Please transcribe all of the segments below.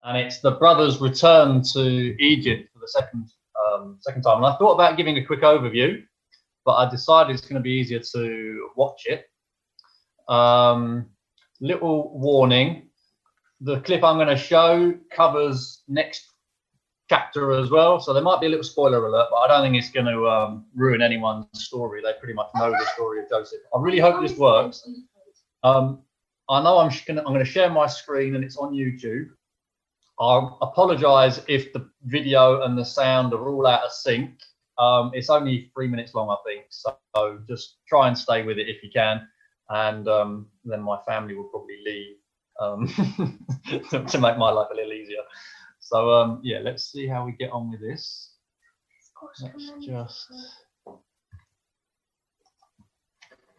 and it's the brothers' return to Egypt for the second time. And I thought about giving a quick overview, but I decided it's going to be easier to watch it. Little warning: the clip I'm going to show covers next chapter as well, so there might be a little spoiler alert, but I don't think it's going to ruin anyone's story. They pretty much know the story of Joseph. I really hope this works. I know I'm going to share my screen and it's on YouTube. I apologise if the video and the sound are all out of sync. It's only 3 minutes long, I think, so just try and stay with it if you can, and then my family will probably leave to make my life a little easier. So yeah, let's see how we get on with this.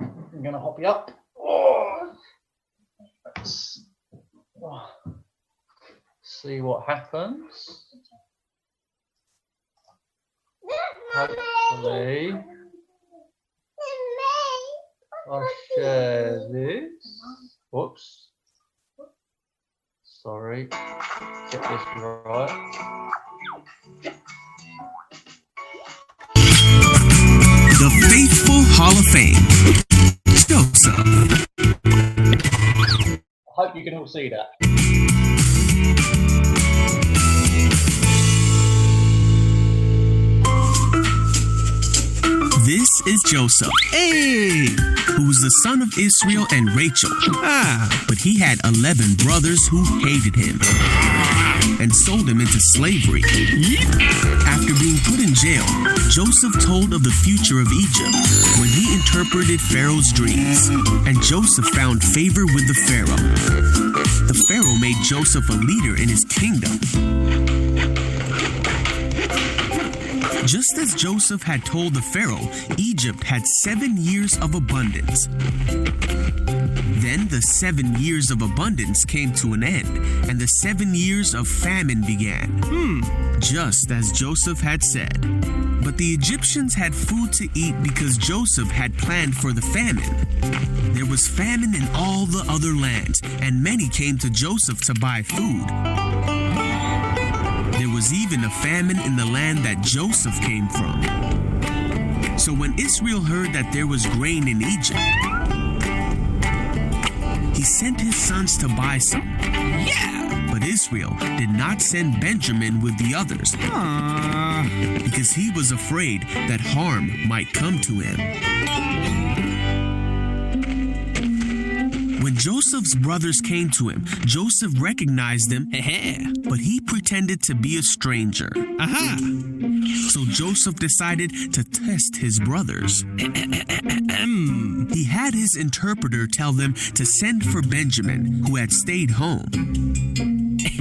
I'm going to hop you up. Let's see what happens. Hopefully, I'll share this. Whoops. Sorry. Get this right. The Faithful Hall of Fame. Joseph. I hope you can all see that. This is Joseph, who was the son of Israel and Rachel. But he had 11 brothers who hated him and sold him into slavery. After being put in jail, Joseph told of the future of Egypt when he interpreted Pharaoh's dreams, and Joseph found favor with the Pharaoh. The Pharaoh made Joseph a leader in his kingdom. Just as Joseph had told the Pharaoh, Egypt had 7 years of abundance. Then the 7 years of abundance came to an end, and the 7 years of famine began. Just as Joseph had said. But the Egyptians had food to eat because Joseph had planned for the famine. There was famine in all the other lands, and many came to Joseph to buy food. There was even a famine in the land that Joseph came from. So when Israel heard that there was grain in Egypt, he sent his sons to buy some. But Israel did not send Benjamin with the others because he was afraid that harm might come to him. When Joseph's brothers came to him, Joseph recognized them, but he pretended to be a stranger. So Joseph decided to test his brothers. He had his interpreter tell them to send for Benjamin, who had stayed home.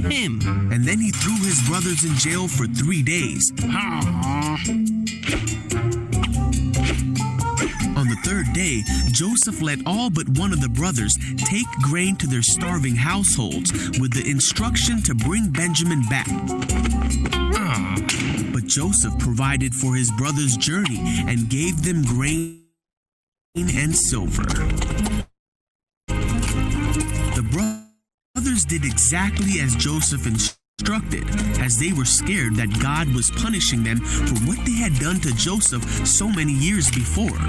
And then he threw his brothers in jail for 3 days. On the third day, Joseph let all but one of the brothers take grain to their starving households with the instruction to bring Benjamin back. But Joseph provided for his brothers' journey and gave them grain and silver. The brothers did exactly as Joseph instructed, as they were scared that God was punishing them for what they had done to Joseph so many years before.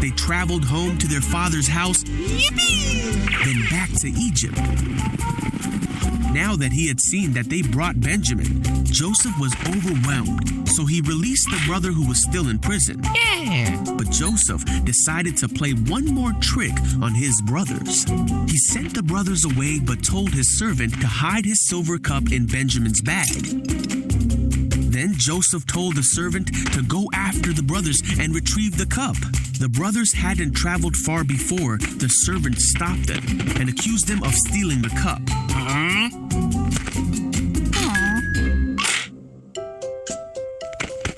They traveled home to their father's house, then back to Egypt. Now that he had seen that they brought Benjamin, Joseph was overwhelmed, so he released the brother who was still in prison. But Joseph decided to play one more trick on his brothers. He sent the brothers away but told his servant to hide his silver cup in Benjamin's bag. Then Joseph told the servant to go after the brothers and retrieve the cup. The brothers hadn't traveled far before the servant stopped them and accused them of stealing the cup.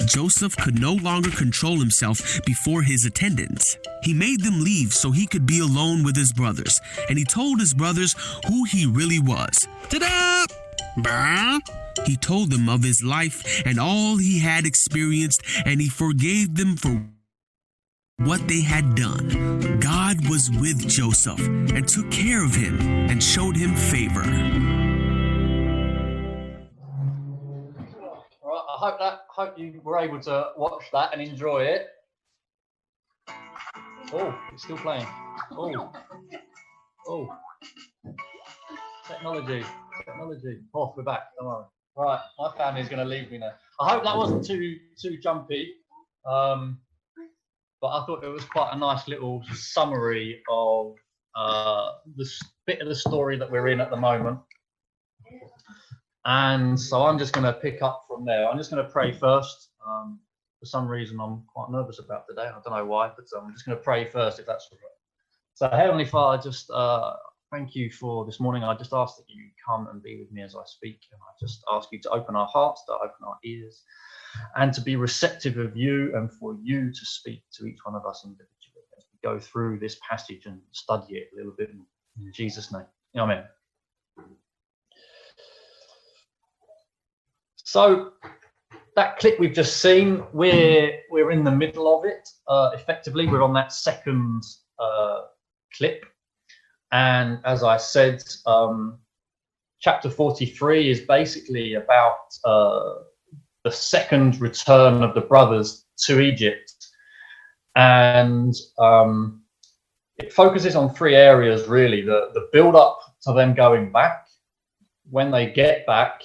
Joseph could no longer control himself before his attendants. He made them leave so he could be alone with his brothers, and he told his brothers who he really was. Ta-da! He told them of his life and all he had experienced, and he forgave them for what they had done. God was with Joseph and took care of him and showed him favor. hope you were able to watch that and enjoy it. Oh, it's still playing. Oh, technology. Oh, we're back. Don't worry. Right, my family's going to leave me now. I hope that wasn't too jumpy, but I thought it was quite a nice little summary of this bit of the story that we're in at the moment. And so I'm just going to pick up from there. I'm just going to pray first. For some reason, I'm quite nervous about today. I don't know why, but I'm just going to pray first, if that's all right. So, Heavenly Father, just thank you for this morning. I just ask that you come and be with me as I speak. And I just ask you to open our hearts, to open our ears, and to be receptive of you and for you to speak to each one of us individually as we go through this passage and study it a little bit in Jesus' name. Amen. So that clip we've just seen, we're in the middle of it. Effectively, we're on that second clip. And as I said, chapter 43 is basically about the second return of the brothers to Egypt. And it focuses on three areas, really. The build-up to them going back, when they get back,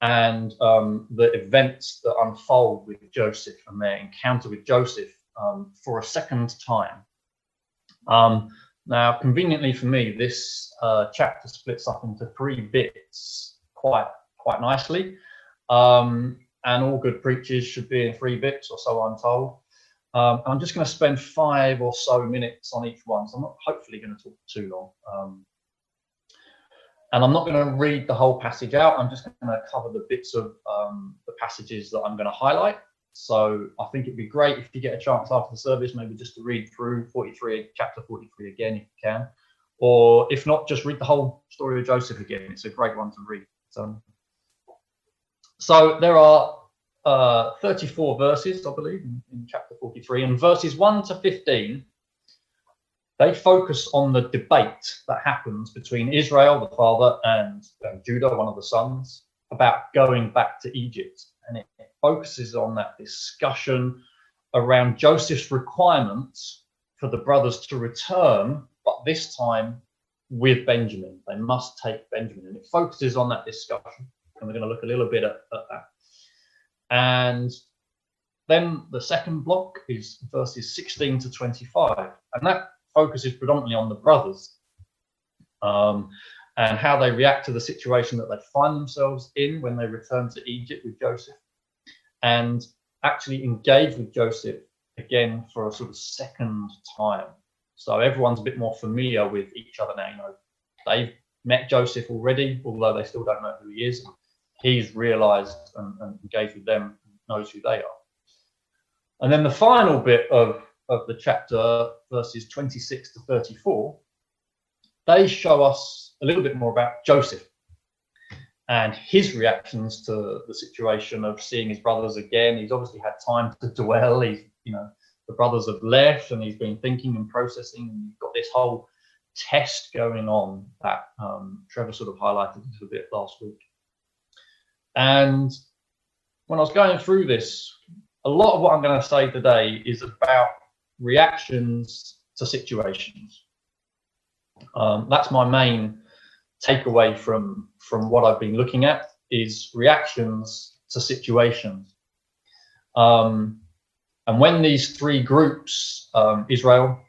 and the events that unfold with Joseph and their encounter with Joseph for a second time. Now, conveniently for me, this chapter splits up into three bits quite nicely. And all good preachers should be in 3 bits, or so I'm told. I'm just going to spend 5 or so minutes on each one, so I'm not hopefully going to talk too long. And I'm not going to read the whole passage out. I'm just going to cover the bits of the passages that I'm going to highlight. So I think it'd be great if you get a chance after the service, maybe just to read through chapter 43 again, if you can. Or if not, just read the whole story of Joseph again. It's a great one to read. So there are 34 verses, I believe, in chapter 43. And verses 1 to 15, they focus on the debate that happens between Israel, the father, and Judah, one of the sons, about going back to Egypt. And it focuses on that discussion around Joseph's requirements for the brothers to return, but this time with Benjamin. They must take Benjamin. And it focuses on that discussion. And we're going to look a little bit at that. And then the second block is verses 16 to 25. And that focuses predominantly on the brothers and how they react to the situation that they find themselves in when they return to Egypt with Joseph, and actually engage with Joseph again for a sort of second time. So everyone's a bit more familiar with each other now. You know, they've met Joseph already, although they still don't know who he is. He's realized and engaged with them, knows who they are. And then the final bit of the chapter, verses 26 to 34, they show us a little bit more about Joseph and his reactions to the situation of seeing his brothers again. He's obviously had time to dwell. The brothers have left, and he's been thinking and processing. And you've got this whole test going on that Trevor sort of highlighted a little bit last week. And when I was going through this, a lot of what I'm going to say today is about reactions to situations. That's my main takeaway from what I've been looking at, is reactions to situations. And when these three groups, Israel,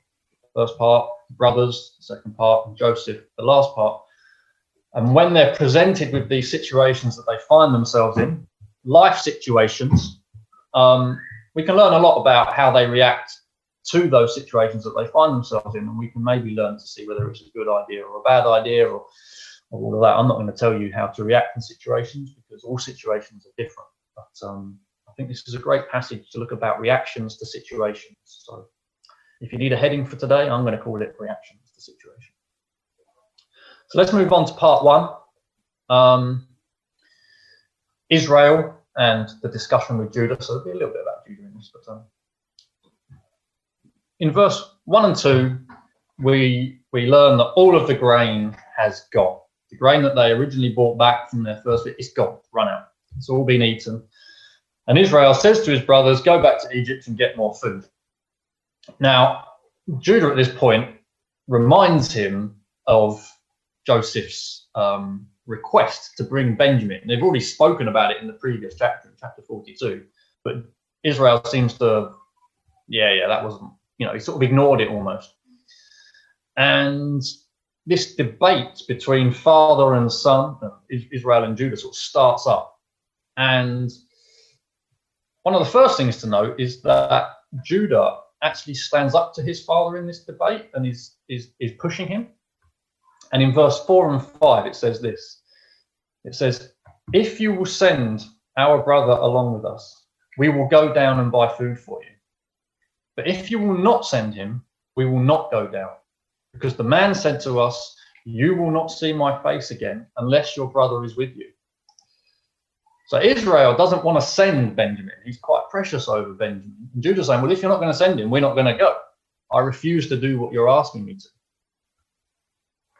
first part, brothers, second part, and Joseph, the last part, and when they're presented with these situations that they find themselves in, life situations, we can learn a lot about how they react to those situations that they find themselves in, and we can maybe learn to see whether it's a good idea or a bad idea or all of that. I'm not going to tell you how to react in situations, because all situations are different. But I think this is a great passage to look about reactions to situations. So if you need a heading for today, I'm going to call it reactions to situations. So let's move on to part 1. Israel and the discussion with Judah. So there'll be a little bit about Judah in this, but in verse 1 and 2, we learn that all of the grain has gone. The grain that they originally brought back from their first bit is gone, run out. It's all been eaten. And Israel says to his brothers, go back to Egypt and get more food. Now, Judah at this point reminds him of Joseph's request to bring Benjamin. They've already spoken about it in the previous chapter, chapter 42. But Israel seems to, that wasn't, he sort of ignored it almost. And this debate between father and son, Israel and Judah, sort of starts up. And one of the first things to note is that Judah actually stands up to his father in this debate and is pushing him. And in verse 4 and 5, it says this. It says, if you will send our brother along with us, we will go down and buy food for you. But if you will not send him, we will not go down. Because the man said to us, you will not see my face again unless your brother is with you. So Israel doesn't want to send Benjamin. He's quite precious over Benjamin. And Judah's saying, well, if you're not going to send him, we're not going to go. I refuse to do what you're asking me to.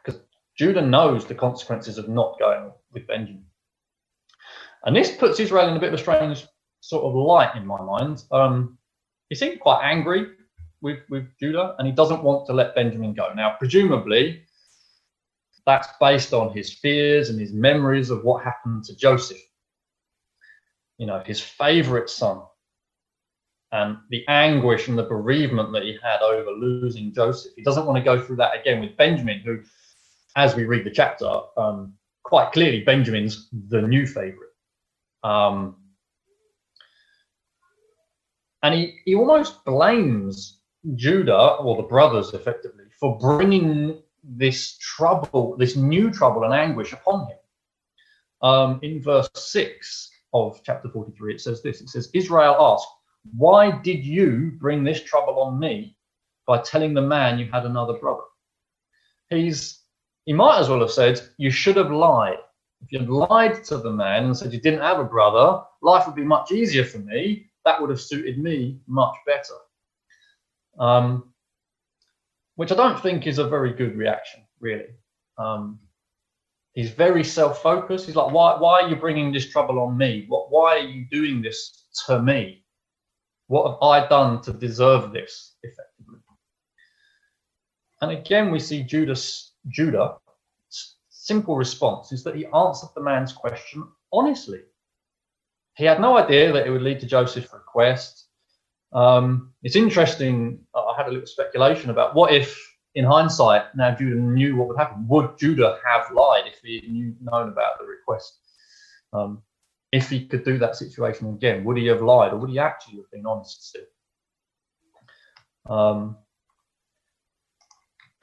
Because Judah knows the consequences of not going with Benjamin. And this puts Israel in a bit of a strange sort of light in my mind. He seemed quite angry with Judah, and he doesn't want to let Benjamin go. Now, presumably, that's based on his fears and his memories of what happened to Joseph. His favorite son, and the anguish and the bereavement that he had over losing Joseph. He doesn't want to go through that again with Benjamin, who, as we read the chapter, quite clearly Benjamin's the new favorite. And he almost blames Judah, or the brothers effectively, for bringing this trouble, this new trouble and anguish upon him. In verse 6 of chapter 43, it says this. It says, Israel asked, why did you bring this trouble on me by telling the man you had another brother? He might as well have said, you should have lied. If you'd lied to the man and said you didn't have a brother, life would be much easier for me. That would have suited me much better. Which I don't think is a very good reaction, really. He's very self-focused. He's like, why are you bringing this trouble on me? Why are you doing this to me? What have I done to deserve this, effectively? And again, we see Judah's simple response is that he answered the man's question honestly. He had no idea that it would lead to Joseph's request. It's interesting. I had a little speculation about what if, in hindsight, now Judah knew what would happen. Would Judah have lied if he had known about the request? If he could do that situation again, would he have lied, or would he actually have been honest still?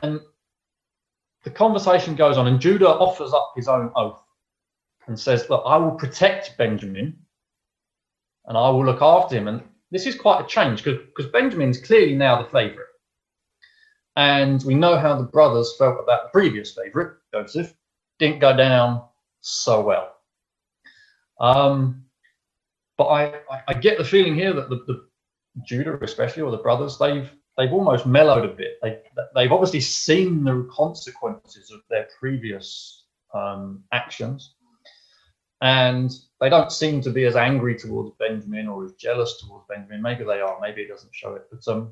And the conversation goes on, and Judah offers up his own oath and says, look, I will protect Benjamin and I will look after him. And this is quite a change because Benjamin's clearly now the favourite. And we know how the brothers felt about the previous favourite, Joseph. Didn't go down so well. But I get the feeling here that the Judah, especially, or the brothers, they've almost mellowed a bit. They've obviously seen the consequences of their previous actions, and they don't seem to be as angry towards Benjamin or as jealous towards Benjamin. Maybe they are. Maybe it doesn't show it, but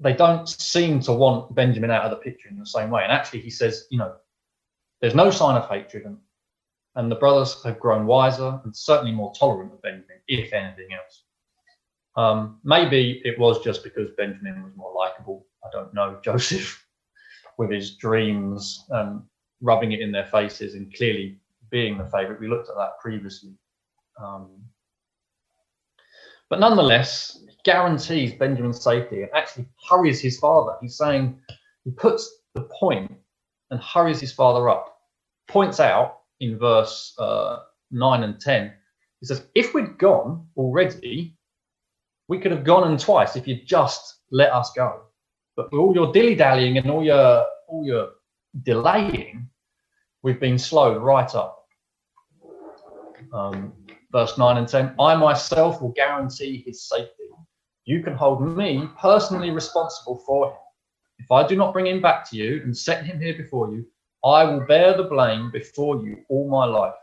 they don't seem to want Benjamin out of the picture in the same way. And actually, he says, there's no sign of hatred, and the brothers have grown wiser and certainly more tolerant of Benjamin, if anything else. Maybe it was just because Benjamin was more likable. I don't know. Joseph, with his dreams and rubbing it in their faces and clearly being the favourite. We looked at that previously. But nonetheless, he guarantees Benjamin's safety and actually hurries his father. He's saying, he puts the point and hurries his father up. Points out in verse 9 and 10, he says, if we'd gone already, we could have gone in twice if you'd just let us go. But with all your dilly-dallying and all your delaying, we've been slowed right up. Verse 9 and 10, I myself will guarantee his safety. You can hold me personally responsible for him. If I do not bring him back to you and set him here before you, I will bear the blame before you all my life.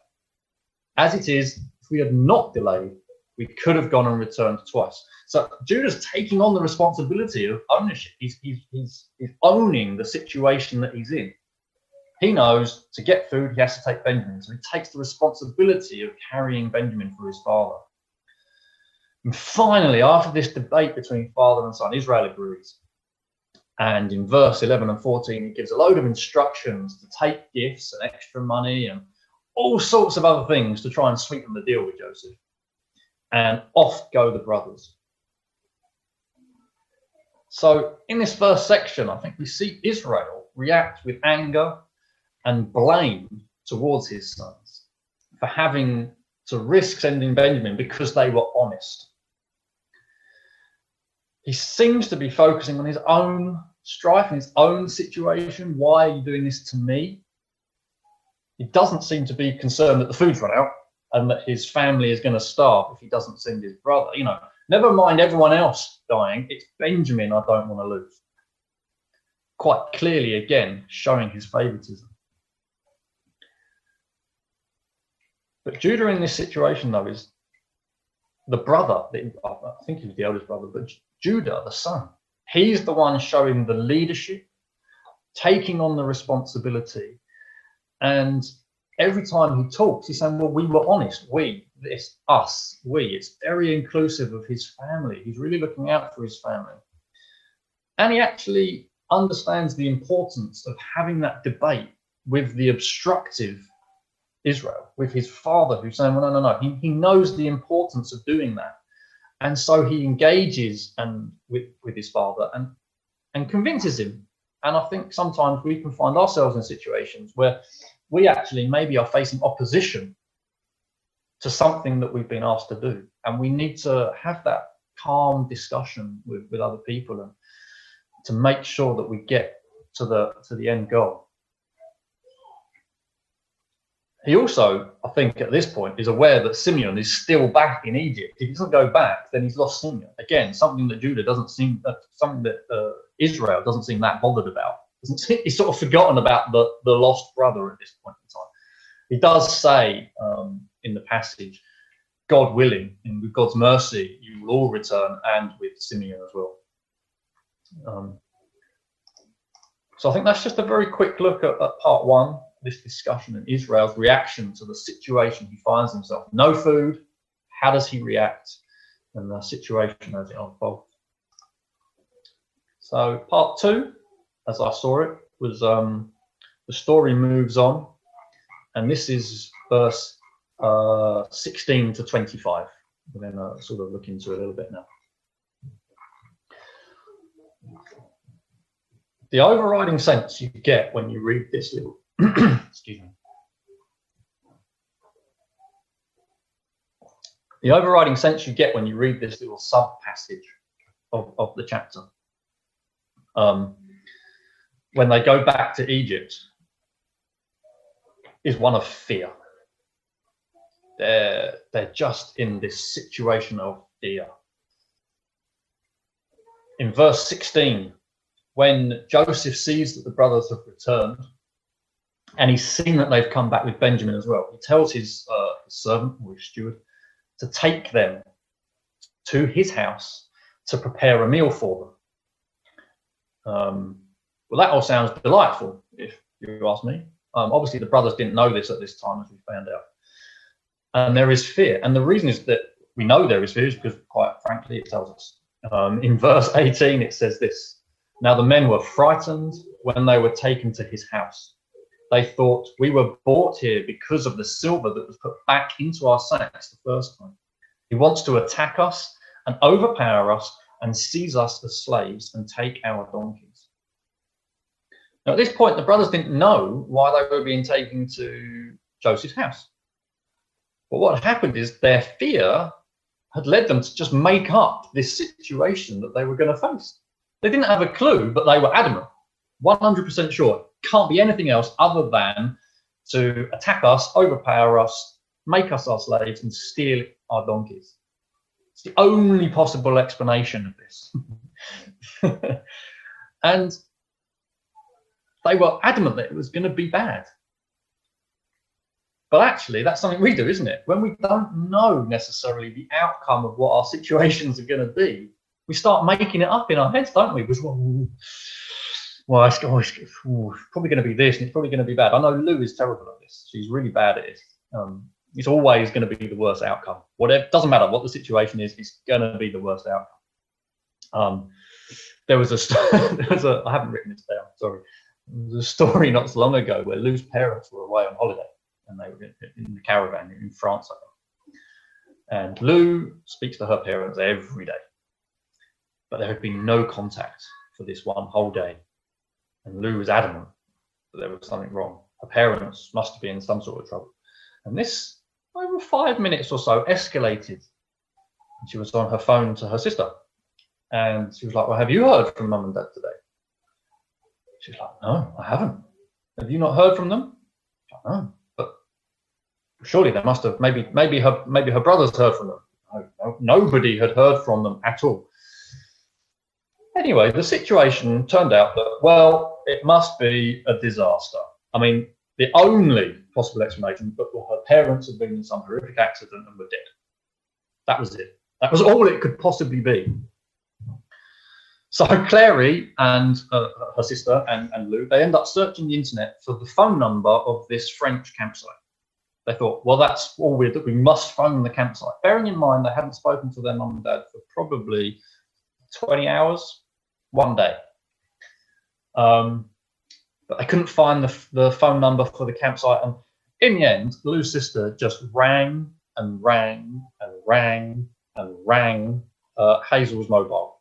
As it is, If we had not delayed, we could have gone and returned twice. So Judah's taking on the responsibility of ownership. He's owning the situation that he's in. He knows to get food, he has to take Benjamin. So he takes the responsibility of carrying Benjamin for his father. And finally, after this debate between father and son, Israel agrees. And in verse 11 and 14, he gives a load of instructions to take gifts and extra money and all sorts of other things to try and sweeten the deal with Joseph. And off go the brothers. So in this first section, I think we see Israel react with anger and blame towards his sons for having to risk sending Benjamin because they were honest. He seems to be focusing on his own strife and his own situation. Why are you doing this to me? He doesn't seem to be concerned that the food's run out and that his family is going to starve if he doesn't send his brother. You know, never mind everyone else dying. It's Benjamin I don't want to lose. Quite clearly, again, showing his favoritism. But Judah in this situation, though, is the brother. I think he was the eldest brother, but Judah, the son. He's the one showing the leadership, taking on the responsibility. And every time he talks, he's saying, well, we were honest. We, this, us, we. It's very inclusive of his family. He's really looking out for his family. And he actually understands the importance of having that debate with the obstructive Israel, with his father who's saying, well, no. He knows the importance of doing that. And so he engages with his father and convinces him. And I think sometimes we can find ourselves in situations where we actually maybe are facing opposition to something that we've been asked to do. And we need to have that calm discussion with other people and to make sure that we get to the end goal. He also, I think at this point, is aware that Simeon is still back in Egypt. If he doesn't go back, then he's lost Simeon. Again, something that Judah doesn't seem, something that Israel doesn't seem that bothered about. He's sort of forgotten about the lost brother at this point in time. He does say in the passage, God willing, and with God's mercy, you will all return, and with Simeon as well. So I think that's just a very quick look at part one. This discussion and Israel's reaction to the situation he finds himself. No food, how does he react, and the situation as it unfolds. So part two, as I saw it, was the story moves on, and this is verse 16 to 25. We're going to sort of look into it a little bit now. The overriding sense you get when you read this little excuse me. The overriding sense you get when you read this little sub-passage of the chapter, when they go back to Egypt, is one of fear. They're just in this situation of fear. In verse 16, when Joseph sees that the brothers have returned, and he's seen that they've come back with Benjamin as well, he tells his servant or his steward to take them to his house to prepare a meal for them. Well, that all sounds delightful, if you ask me. Obviously, the brothers didn't know this at this time, as we found out. And there is fear. And the reason is that we know there is fear is because, quite frankly, it tells us. In verse 18, it says this: now the men were frightened when they were taken to his house. They thought, we were brought here because of the silver that was put back into our sacks the first time. He wants to attack us and overpower us and seize us as slaves and take our donkeys. Now, at this point, the brothers didn't know why they were being taken to Joseph's house. But what happened is their fear had led them to just make up this situation that they were going to face. They didn't have a clue, but they were adamant, 100% sure. Can't be anything else other than to attack us, overpower us, make us our slaves, and steal our donkeys. It's the only possible explanation of this. And they were adamant that it was going to be bad. But actually, that's something we do, isn't it? When we don't know necessarily the outcome of what our situations are going to be, we start making it up in our heads, don't we? Because, well, it's probably going to be this, and it's probably going to be bad. I know Lou is terrible at this. She's really bad at it. It's always going to be the worst outcome. Whatever, doesn't matter what the situation is, it's going to be the worst outcome. There was a I haven't written this down, sorry. There was a story not so long ago where Lou's parents were away on holiday, and they were in the caravan in France, I think. And Lou speaks to her parents every day, but there had been no contact for this one whole day. And Lou was adamant that there was something wrong. Her parents must be in some sort of trouble. And this, over 5 minutes or so, escalated. And she was on her phone to her sister. And she was like, well, have you heard from Mum and Dad today? She's like, no, I haven't. Have you not heard from them? Like, no, but surely they must have. Maybe her brothers heard from them. No, nobody had heard from them at all. Anyway, the situation turned out that, well, it must be a disaster. I mean, the only possible explanation was that her parents had been in some horrific accident and were dead. That was it. That was all it could possibly be. So Clary and her sister and Lou, they end up searching the internet for the phone number of this French campsite. They thought, well, that's all we must phone the campsite. Bearing in mind they hadn't spoken to their mum and dad for probably 20 hours, one day. But they couldn't find the phone number for the campsite. And in the end, Lou's sister just rang and rang and rang and rang Hazel's mobile.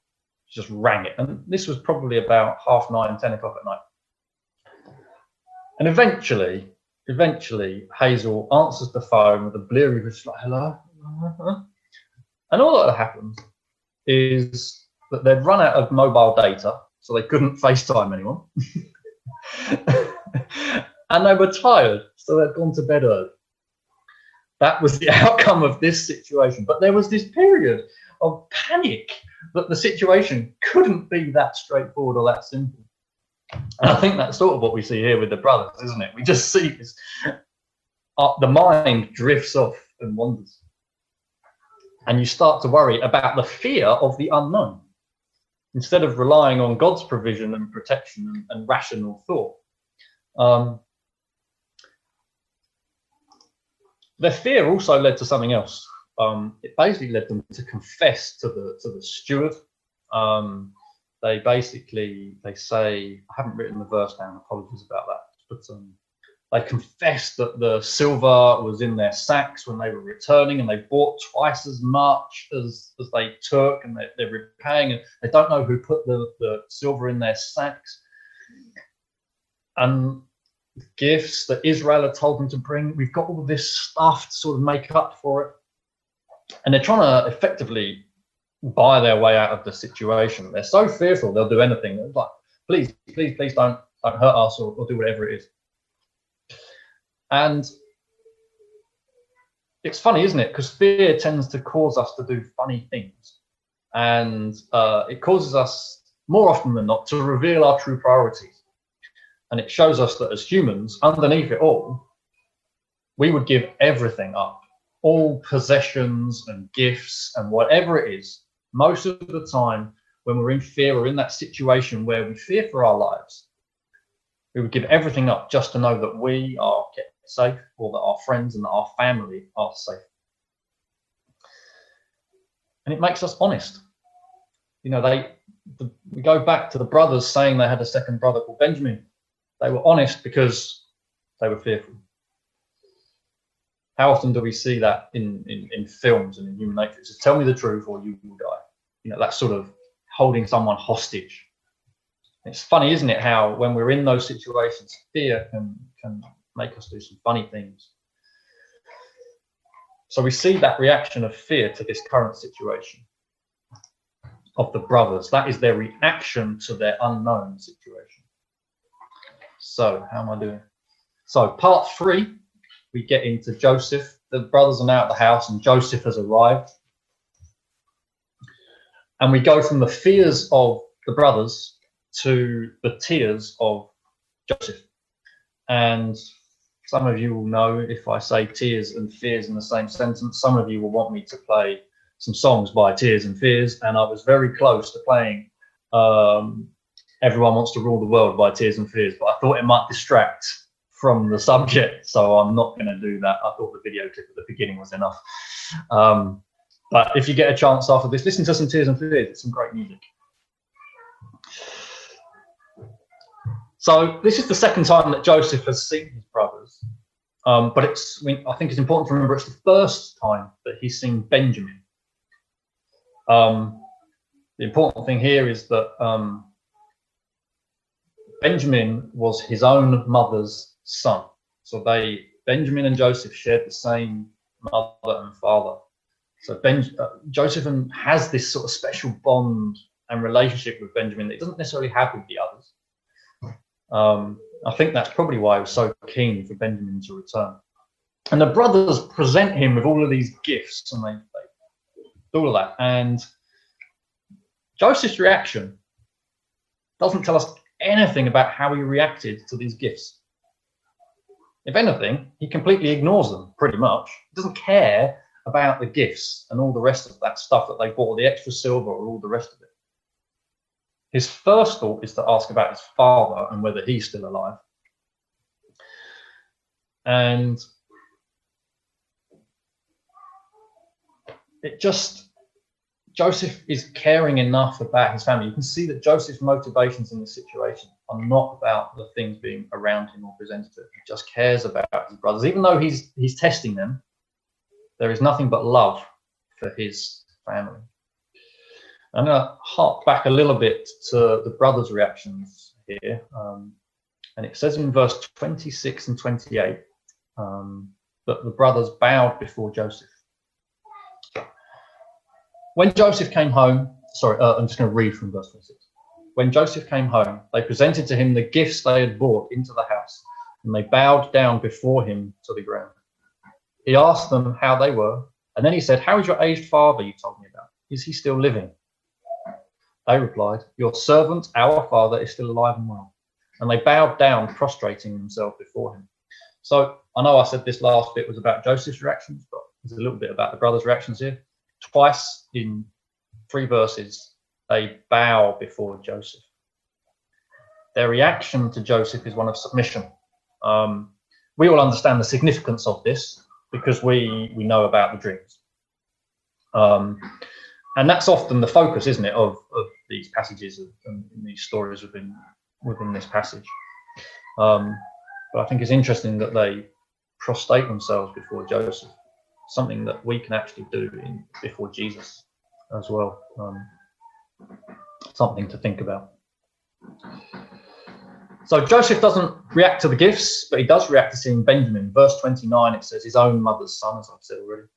She just rang it. And this was probably about 9:30, 10 o'clock at night. And eventually, Hazel answers the phone with a bleary voice, like, hello? And all that happened is that they'd run out of mobile data, so they couldn't FaceTime anyone. And they were tired, so they'd gone to bed early. That was the outcome of this situation. But there was this period of panic that the situation couldn't be that straightforward or that simple. And I think that's sort of what we see here with the brothers, isn't it? We just see this, the mind drifts off and wanders. And you start to worry about the fear of the unknown, instead of relying on God's provision and protection and rational thought. Their fear also led to something else. It basically led them to confess to the steward. They say, I haven't written the verse down, apologies about that, but they confessed that the silver was in their sacks when they were returning, and they bought twice as much as they took, and they're repaying, and they don't know who put the silver in their sacks. And gifts that Israel had told them to bring, we've got all this stuff to sort of make up for it. And they're trying to effectively buy their way out of the situation. They're so fearful they'll do anything. They're like, please don't hurt us or do whatever it is. And it's funny, isn't it? Because fear tends to cause us to do funny things. And it causes us, more often than not, to reveal our true priorities. And it shows us that as humans, underneath it all, we would give everything up. All possessions and gifts and whatever it is, most of the time when we're in fear or in that situation where we fear for our lives, we would give everything up just to know that we are kept safe, or that our friends and that our family are safe. And it makes us honest. You know, we go back to the brothers saying they had a second brother called Benjamin. They were honest because they were fearful. How often do we see that in films and in human nature? It's just tell me the truth or you will die. You know, that sort of holding someone hostage. It's funny, isn't it, how when we're in those situations, fear can make us do some funny things. So we see that reaction of fear to this current situation of the brothers. That is their reaction to their unknown situation. So how am I doing? So part 3. We get into Joseph. The brothers are now at the house and Joseph has arrived. And we go from the fears of the brothers to the tears of Joseph. And Some of you will know if I say tears and fears in the same sentence. Some of you will want me to play some songs by Tears and Fears, and I was very close to playing Everyone Wants to Rule the World by Tears and Fears, but I thought it might distract from the subject, so I'm not going to do that. I thought the video clip at the beginning was enough. But if you get a chance after this, listen to some Tears and Fears. It's some great music. So this is the second time that Joseph has seen his brothers, but I think it's important to remember it's the first time that he's seen Benjamin. The important thing here is that Benjamin was his own mother's son. So Benjamin and Joseph shared the same mother and father. So Joseph has this sort of special bond and relationship with Benjamin that he doesn't necessarily have with the others. I think that's probably why he was so keen for Benjamin to return. And the brothers present him with all of these gifts, and they do all of that. And Joseph's reaction doesn't tell us anything about how he reacted to these gifts. If anything, he completely ignores them, pretty much. He doesn't care about the gifts and all the rest of that stuff that they bought, the extra silver or all the rest of it. His first thought is to ask about his father and whether he's still alive. And Joseph is caring enough about his family. You can see that Joseph's motivations in this situation are not about the things being around him or presented to him. He just cares about his brothers. Even though he's testing them, there is nothing but love for his family. I'm going to hark back a little bit to the brothers' reactions here. And it says in verse 26 and 28 that the brothers bowed before Joseph. When Joseph came home, I'm just going to read from verse 26. When Joseph came home, they presented to him the gifts they had brought into the house, and they bowed down before him to the ground. He asked them how they were, and then he said, "How is your aged father you told me about? Is he still living?" They replied, "Your servant, our father, is still alive and well." And they bowed down, prostrating themselves before him. So I know I said this last bit was about Joseph's reactions, but there's a little bit about the brothers' reactions here. Twice in 3 verses, they bow before Joseph. Their reaction to Joseph is one of submission. We all understand the significance of this because we know about the dreams. And that's often the focus, isn't it, of these passages and these stories within this passage. But I think it's interesting that they prostrate themselves before Joseph, something that we can actually do before Jesus as well. Something to think about. So Joseph doesn't react to the gifts, but he does react to seeing Benjamin. Verse 29, it says his own mother's son, as I've said already.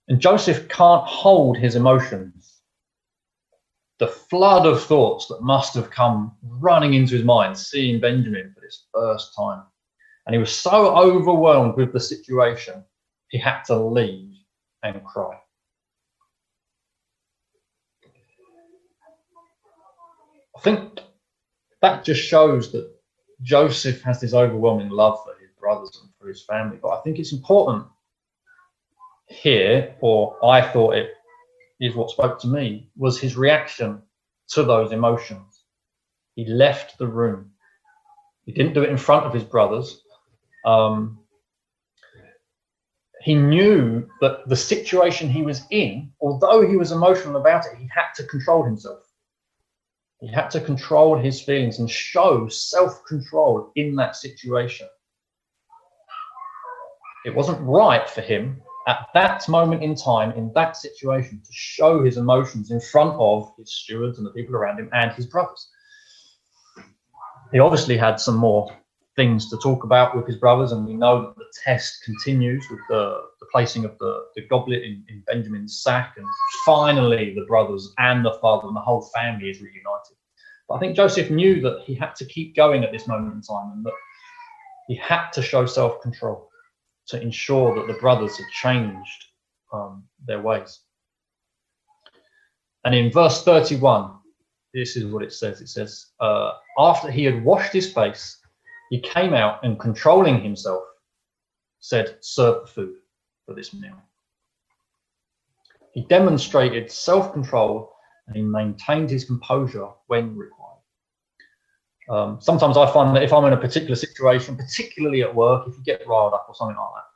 And Joseph can't hold his emotions. The flood of thoughts that must have come running into his mind, seeing Benjamin for this first time. And he was so overwhelmed with the situation, he had to leave and cry. I think that just shows that Joseph has this overwhelming love for his brothers and for his family. But I think it's important here, or I thought it is what spoke to me, was his reaction to those emotions. He left the room. He didn't do it in front of his brothers. He knew that the situation he was in, although he was emotional about it, he had to control himself. He had to control his feelings and show self-control in that situation. It wasn't right for him at that moment in time, in that situation, to show his emotions in front of his stewards and the people around him and his brothers. He obviously had some more things to talk about with his brothers, and we know that the test continues with the placing of the goblet in Benjamin's sack, and finally the brothers and the father and the whole family is reunited. But I think Joseph knew that he had to keep going at this moment in time, and that he had to show self-control to ensure that the brothers had changed their ways. And in verse 31, this is what it says. It says, after he had washed his face He came out and, controlling himself, said, "Serve the food for this meal." He demonstrated self-control and he maintained his composure when required. Sometimes I find that if I'm in a particular situation, particularly at work, if you get riled up or something like that,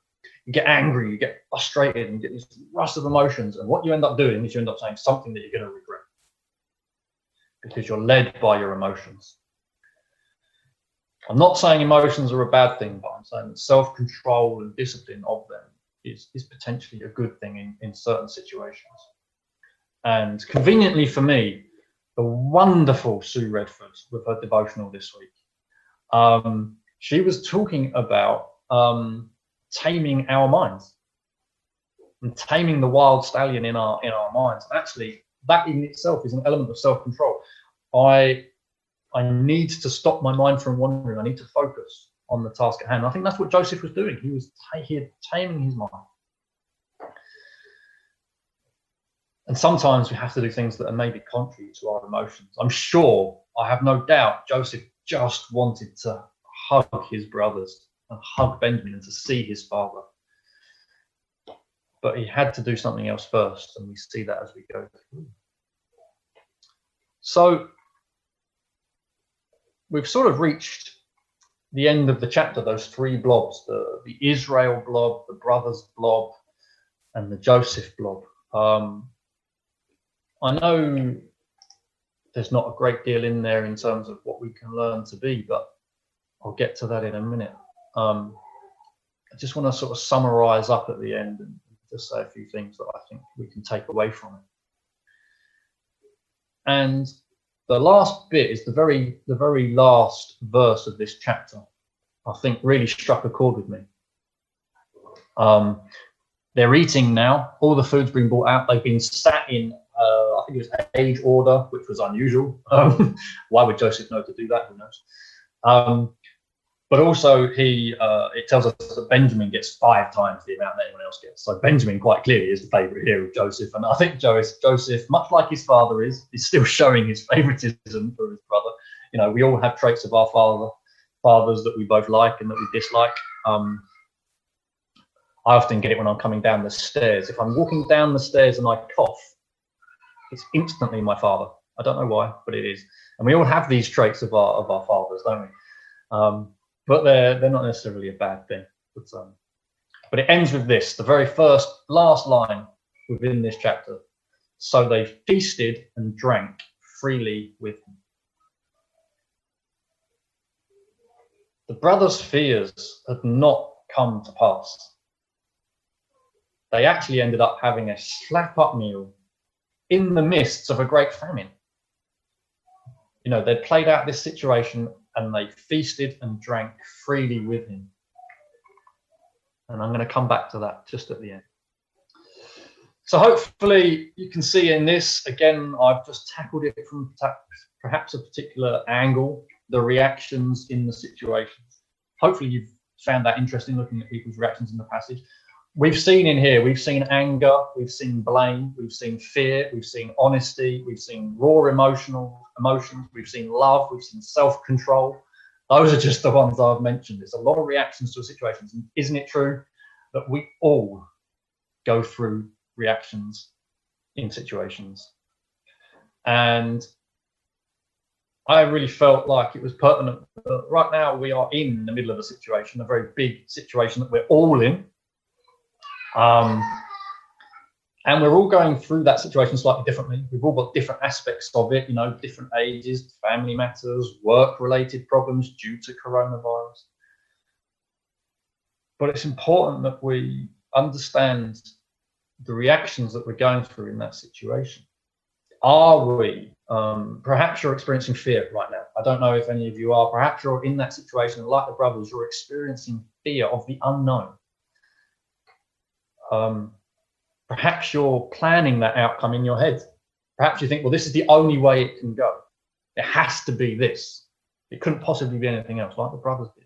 you get angry, you get frustrated, and you get this rush of emotions, and what you end up doing is you end up saying something that you're going to regret because you're led by your emotions. I'm not saying emotions are a bad thing, but I'm saying that self-control and discipline of them is potentially a good thing in certain situations. And conveniently for me, the wonderful Sue Redford with her devotional this week, she was talking about taming our minds and taming the wild stallion in our minds. Actually, that in itself is an element of self-control. I need to stop my mind from wandering. I need to focus on the task at hand. I think that's what Joseph was doing. He was taming his mind. And sometimes we have to do things that are maybe contrary to our emotions. I'm sure, I have no doubt, Joseph just wanted to hug his brothers and hug Benjamin and to see his father. But he had to do something else first, and we see that as we go through. So we've sort of reached the end of the chapter, those three blobs, the Israel blob, the brothers blob, and the Joseph blob. I know there's not a great deal in there in terms of what we can learn to be, but I'll get to that in a minute. I just want to sort of summarize up at the end and just say a few things that I think we can take away from it. And the last bit is the very last verse of this chapter, I think really struck a chord with me. They're eating now. All the food's been brought out. They've been sat in, I think it was age order, which was unusual. Why would Joseph know to do that? Who knows? But also it tells us that Benjamin gets 5 times the amount that anyone else gets. So Benjamin quite clearly is the favourite here of Joseph. And I think Joseph, much like his father is still showing his favouritism for his brother. You know, we all have traits of our fathers that we both like and that we dislike. I often get it when I'm coming down the stairs. If I'm walking down the stairs and I cough, it's instantly my father. I don't know why, but it is. And we all have these traits of our fathers, don't we? But they're not necessarily a bad thing. But it ends with this, the very last line within this chapter. So they feasted and drank freely with him. The brothers' fears had not come to pass. They actually ended up having a slap-up meal in the midst of a great famine. You know, they'd played out this situation and they feasted and drank freely with him. And I'm going to come back to that just at the end. So hopefully you can see in this, again, I've just tackled it from perhaps a particular angle, the reactions in the situations. Hopefully you've found that interesting, looking at people's reactions in the passage. We've seen in here, we've seen anger, we've seen blame, we've seen fear, we've seen honesty, we've seen raw emotions, we've seen love, we've seen self-control. Those are just the ones I've mentioned. There's a lot of reactions to situations. And isn't it true that we all go through reactions in situations? And I really felt like it was pertinent that right now we are in the middle of a situation, a very big situation that we're all in. And we're all going through that situation slightly differently. We've all got different aspects of it, you know, different ages, family matters, work-related problems due to coronavirus. But it's important that we understand the reactions that we're going through in that situation. Are we, perhaps you're experiencing fear right now. I don't know if any of you are. Perhaps you're in that situation, and like the brothers, you're experiencing fear of the unknown. Perhaps you're planning that outcome in your head. Perhaps you think, well, this is the only way it can go. It has to be this. It couldn't possibly be anything else, like the brothers did.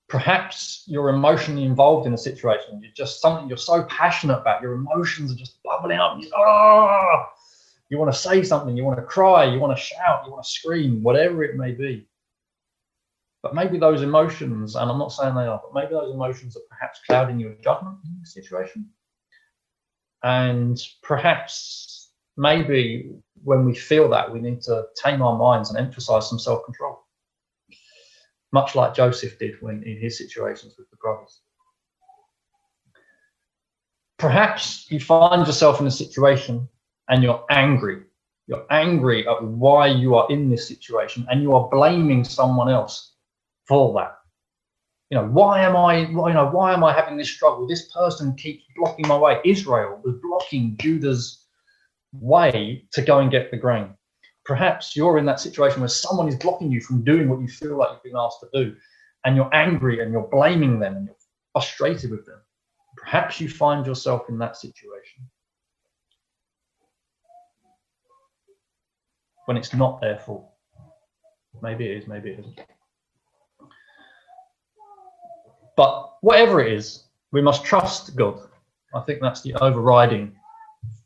Perhaps you're emotionally involved in a situation. You're just something you're so passionate about. Your emotions are just bubbling up. You want to say something, you want to cry, you want to shout, you want to scream, whatever it may be. But maybe those emotions, and I'm not saying they are, but maybe those emotions are perhaps clouding your judgment in the situation. And perhaps, maybe when we feel that, we need to tame our minds and emphasize some self-control. Much like Joseph did when in his situations with the brothers. Perhaps you find yourself in a situation and you're angry. You're angry at why you are in this situation, and you are blaming someone else for that. Why am I having this struggle? This person keeps blocking my way. Israel was blocking Judah's way to go and get the grain. Perhaps you're in that situation where someone is blocking you from doing what you feel like you've been asked to do, and you're angry and you're blaming them and you're frustrated with them. Perhaps you find yourself in that situation when it's not their fault. Maybe it is, maybe it isn't. But whatever it is, we must trust God. I think that's the overriding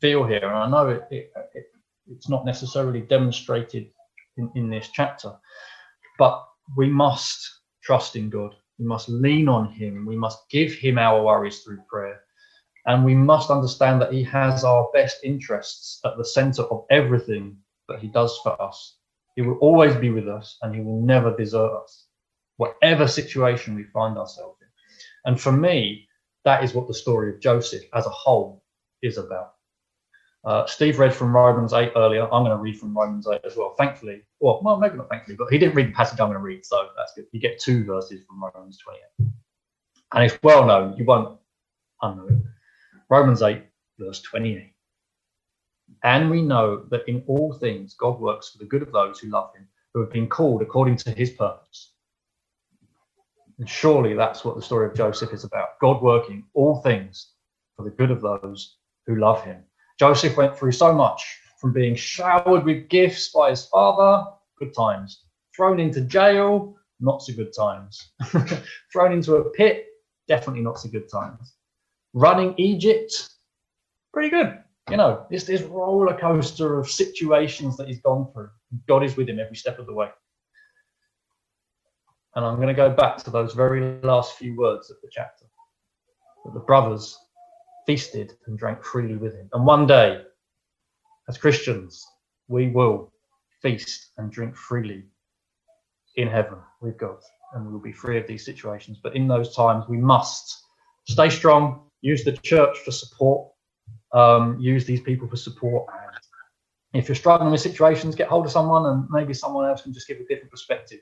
feel here. And I know it's not necessarily demonstrated in this chapter, but we must trust in God. We must lean on him. We must give him our worries through prayer. And we must understand that he has our best interests at the center of everything that he does for us. He will always be with us, and he will never desert us, whatever situation we find ourselves in. And for me, that is what the story of Joseph as a whole is about. Steve read from Romans 8 earlier. I'm going to read from Romans 8 as well. Thankfully, well, maybe not thankfully, but he didn't read the passage I'm going to read, so that's good. You get 2 verses from Romans 28. And it's well known, you won't unknow it. Romans 8, verse 28. And we know that in all things God works for the good of those who love him, who have been called according to his purpose. And surely that's what the story of Joseph is about. God working all things for the good of those who love him. Joseph went through so much, from being showered with gifts by his father, good times. Thrown into jail, not so good times. Thrown into a pit, definitely not so good times. Running Egypt, pretty good. It's this roller coaster of situations that he's gone through. God is with him every step of the way. And I'm going to go back to those very last few words of the chapter. That the brothers feasted and drank freely with him. And one day, as Christians, we will feast and drink freely in heaven with God. And we'll be free of these situations. But in those times, we must stay strong, use the church for support, use these people for support. And if you're struggling with situations, get hold of someone, and maybe someone else can just give a different perspective.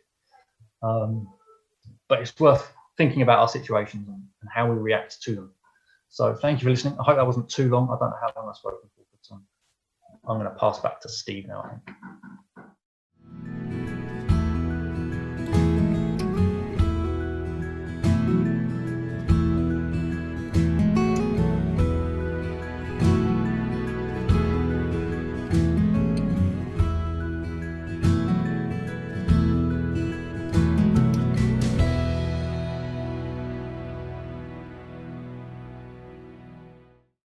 But it's worth thinking about our situations and how we react to them. So thank you for listening. I hope that wasn't too long. I don't know how long I've spoken for, but I'm going to pass back to Steve now.